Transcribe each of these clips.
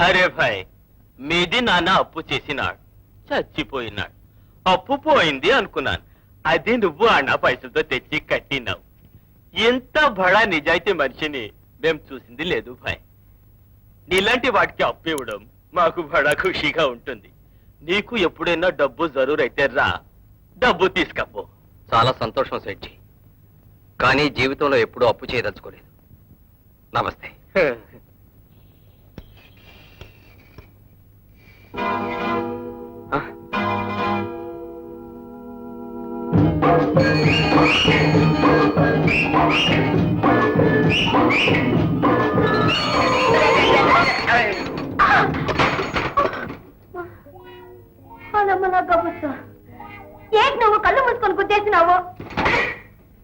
అరే భాయ్, మీది నాన్న అప్పు చేసినాడు, చచ్చిపోయినాడు. అప్పు పోయింది అనుకున్నాను, అది నువ్వు అన్న పైసలతో తెచ్చి కట్టినావు. ఎంత బడా నిజాయితీ మనిషిని మేం చూసింది లేదు భాయ్. నీలాంటి వాటికి అప్పు ఇవ్వడం మాకు బడా ఖుషిగా ఉంటుంది. నీకు ఎప్పుడైనా డబ్బు జరూరైతే రా, డబ్బు తీసుకపో. చాలా సంతోషం సెట్జీ, కానీ జీవితంలో ఎప్పుడూ అప్పు చేయదలుచుకోలేదు. నమస్తే. ఏంటి నువ్వు కళ్ళు మూసుకొని గుద్దేసినావు,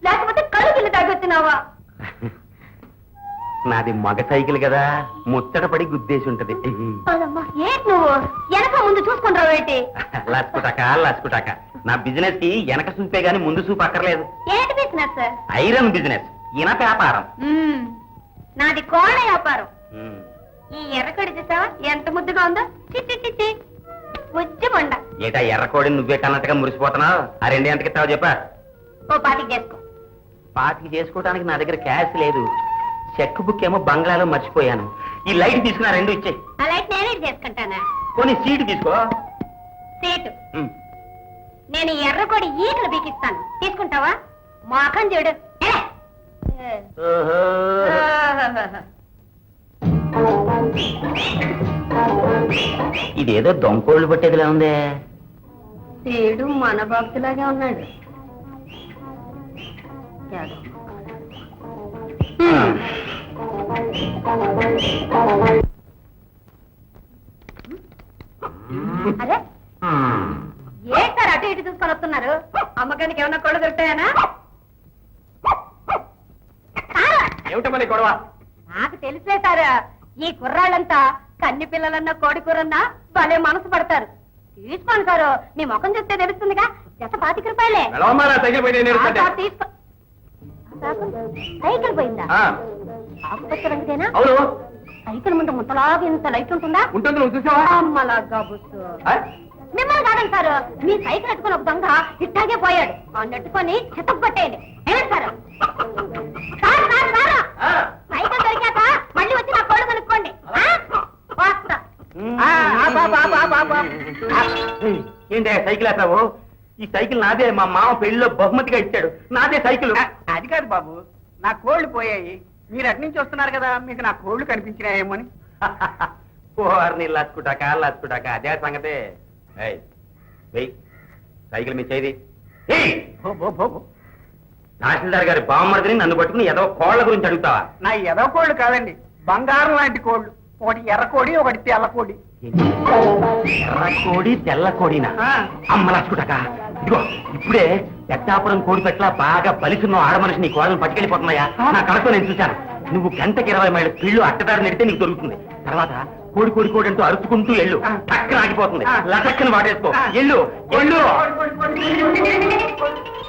లేకపోతే కళ్ళు గిల్లు తాగొచ్చినావా? నాది మగ సైకిల్ కదా, ముచ్చటపడి గుద్దేసి ఉంటది. ఏంటి నువ్వు వెనక ముందు చూసుకుంటావు ఏంటి? లచ్చుటాక నా బిజినెస్ కి వెనక చూపే గాని ముందు చూపు అక్కర్లేదు. ఏంటి బిజినెస్? ఐరన్ బిజినెస్, ఇనప వ్యాపారం. నాది కోళ్ళ వ్యాపారం. ఈ ఎర్రకొడి చూసావా ఎంత ముద్దుగా ఉందో, ముచ్చి కొండ. ఏటా ఎర్రకోడి నువ్వే కన్నట్టుగా మురిసిపోతున్నావు? ఆ 2 ఎంతకి ఇస్తావో చెప్పా? ఓ 25 చేసుకో. 25 చేసుకోవడానికి నా దగ్గర క్యాష్ లేదు. చెక్ బుక్ ఏమో బంగ్లాలో మర్చిపోయాను. ఈ లైట్ తీసుకున్నా 2 ఇచ్చే. ఆ లైట్ నేనే చేసుకుంటానా? కొన్ని సీటు తీసుకో. సీటు నేను ఎర్రకొడి ఈకలు బీకిస్తాను, తీసుకుంటావా? మాకం చూడు. ఇదేదో దొంకోళ్ళు పట్టేదిలా ఉందే. సీడు మన భక్తులాగే ఉన్నాడు. అరే ఏంటారు అటు ఇటు చూసుకొని వస్తున్నారు? అమ్మకానికి ఏమన్నా కొళ్ళు దొరుకుతాయనా? ఏమిటమ్మా గొడవ? నాకు తెలిసే సారా, ఈ కుర్రాళ్ళంతా కన్ని పిల్లలన్నా కోడి కూరన్నా భలే మనసు పడతారు. తీసుకోండి సారు, మీ ముఖం చూస్తే తెలుస్తుందిగా. జత 25 రూపాయలే. తీసుకో. సైకిల్ పోయిందా? ఆకుపచ్చ రంగుదేనా? అవును. సైకిల్ ముందు ముత్తలాగా ఇంత లైట్ ఉంటుందా? ఉంటుంది, నువ్వు చూసావా? అమ్మలాగా బుస్సు. మిమ్మల్ని కాదండి సారు, మీ సైకిల్ ఎట్టుకుని ఒక దొంగ ఇట్టాగే పోయాడు. ఆ నెట్టుకొని చెత్తకు పట్టేయండి. ఏమండి సారు? సైకిల్ దొరికాక మళ్ళీ వచ్చి నా కోళ్ళు కొనుక్కోండి. ఏంటే సైకిల్ వేస్తావు? ఈ సైకిల్ నాదే, మా మామ పెళ్లిలో బహుమతిగా ఇచ్చాడు. నాదే సైకిల్. అది కాదు బాబు, నా కోళ్లు పోయాయి. మీరు అటు నుంచి వస్తున్నారు కదా, మీకు నా కోళ్లు కనిపించినాయేమో అని. పోర్ని లచ్చుటాక అదే సంగతే. సైకిల్ మీ చేది. తహసీల్దార్ గారి బామ్మర్దిని నన్ను పట్టుకుని ఏదో కోళ్ల గురించి అడుగుతావా? నా ఎదో కోళ్లు కాదండి, బంగారం లాంటి కోళ్లు. ఒకటి ఎర్రకోడి, ఒకటి తెల్లకోడి. ఎర్రకోడి తెల్లకోడినా? అమ్మ లచ్చుటాక, ఇదిగో ఇప్పుడే పెద్దాపురం కోడి పెట్ల బాగా బలిసున్న ఆడమనిషి నీ కోడలను పట్టుకెళ్ళిపోతున్నాయా? నా కళతో నేను చూశాను. నువ్వు గంటకి 20 మైళ్ళ పిల్లు అట్టదారి నెడితే నీకు దొరుకుతుంది. తర్వాత కోడి కోడి కోడి అంటూ అరుచుకుంటూ ఎళ్ళు, టక్కన ఆగిపోతుంది. లటక్కన వాడేసుకో. ఎళ్ళు ఎళ్ళు.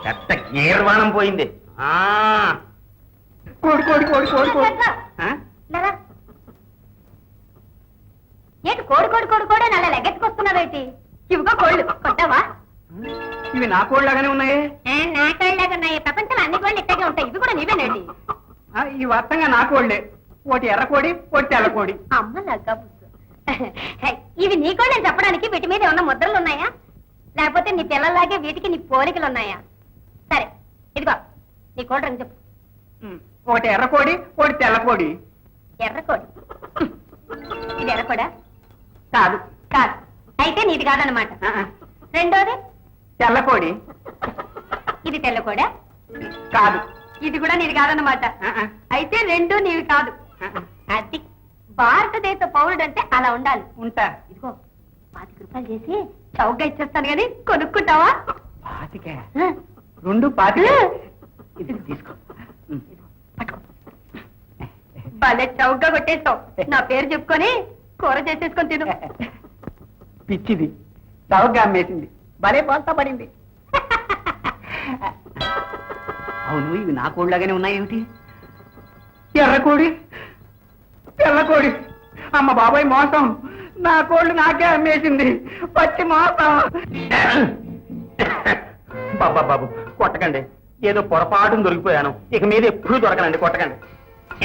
పెద్ద గీర్వాణం పోయింది. కోడి కోడి కోడి కోడి కోడి. ఏంటి కోడి కోడి కోడి కోడి నల్ల లెగ్గెత్తుకొస్తున్నావేంటి? ఇవిగో కోళ్ళు కొట్టావా? ఇవి నా కోళ్ళలాగానే ఉన్నాయే. నా కోళ్ళలాగా ఉన్నాయి. ప్రపంచంలో అన్ని కోళ్ళు ఇట్టగే ఉంటాయి, ఇవి కూడా నీవేనండి. ఈ వర్తంగా నా కోళ్లే. ఒకటి ఎర్రకోడి, ఒకటి తెల్లకోడి. అమ్మ లగ్గా ఇవి నీ కోళ్ళు అని చెప్పడానికి వీటి మీద ఏమన్నా ముద్రలు ఉన్నాయా? లేకపోతే నీ పిల్లల్లాగే వీటికి నీ పోలికలు ఉన్నాయా? సరే ఇదిగో నీ కోడి రంగు చెప్పు. ఒకటి ఎర్రకోడి, ఒకటి తెల్లకోడి. ఎర్రకోడి. ఇది ఎర్రకోడా? కాదు. కాదు, అయితే నీది కాదనమాట. రెండోది తెల్లకోడి. ఇది తెల్లకోడా? కాదు. ఇది కూడా నీది కాదన్నమాట. అయితే రెండు నీవి కాదు. అది భారతదేశ పౌరుడు అంటే అలా ఉండాలి. ఉంటా. ఇదిగో 25 రూపాయలు చేసి చౌకగా ఇచ్చేస్తాను కానీ కొనుక్కుంటావా? 25? 2 25. ఇది తీసుకో. పట్టుకో. భలే చౌకగా కొట్టేస్తావు. నా పేరు చెప్పుకొని కూర చేసేసుకొని తిను. పిచ్చిది, చౌకగా అమ్మేసింది. భలే పోల్తా పడింది. అవును, ఇవి నా కోళ్ళలాగానే ఉన్నాయేమిటి? ఎర్రకోడి, తెల్లకోడి. అమ్మ బాబాయ్ మోసం, నా కోళ్ళు నాకే అమ్మేసింది, పచ్చి మోసం. బాబా బాబు కొట్టకండి, ఏదో పొరపాటును దొరికిపోయాను, ఇక మీద ఎప్పుడూ దొరకనండి, కొట్టకండి.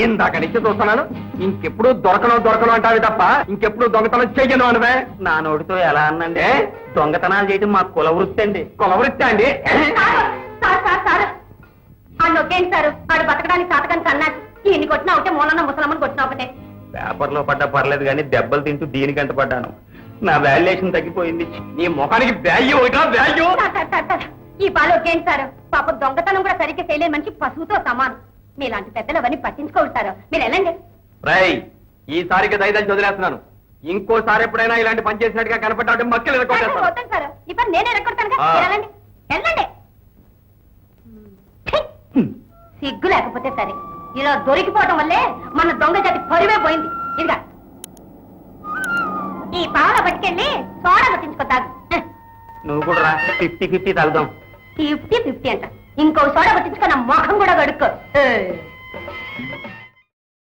ఇందాక నుంచి చూస్తున్నాను, ఇంకెప్పుడు దొరకను అంటావి తప్ప ఇంకెప్పుడు దొంగతనం చెయ్యను అనవే. నా నోటితో ఎలా అన్నండి, దొంగతనాలు చేయడం మా కుల వృత్తి అండి. కొలవరిస్తా అండి. సార్ ఆడు నొక్కేంటి సారు, ఆడు బతకడానికి సాతకానికి అన్నాడు. ఈయన్ని కొట్టినా ఒకటే, మూలన్న ముసలమ్మని కొట్టినా ఒకటే. పేపర్లో పడ్డా పర్లేదు కానీ దెబ్బలు తింటూ దీనికంట పడ్డాను. నా వాల్యుయేషన్ తగ్గిపోయింది. నీ ముఖానికి వాల్యూ ఒకటా వాల్యూ? సార్, ఈ పాలు ఒకేంటి సారు, పాప దొంగతనం కూడా సరిగ్గా చేయలేని మనిషి పశువుతో సమానం. మీలాంటి పెద్దలు అవన్నీ పట్టించుకుంటారు, మీరు వెళ్ళండి. రై, ఈసారికి దయదాన్ని వదిలేస్తున్నాను. ఇంకోసారి ఎప్పుడైనా ఇలాంటి పని చేసినట్టుగా కనపడ్డా మక్కలు వద్దండి సార్, ఈ పని నేనే రెక్కొడతాను. వెళ్ళండి వెళ్ళండి. సిగ్గు లేకపోతే సరే, ఇలా దొరికిపోవటం వల్లే మన దొంగ జాతి పరువే పోయింది. ఇదిగా ఈ పాల పట్టుకెళ్ళి సోడా పట్టించుకోతారు. నువ్వు కూడా రా, 50-50 తగ్గుదాం. 50-50 అంట. ఇంకో సోడా పట్టించుకో, నా మొఖం కూడా కడుక్కో.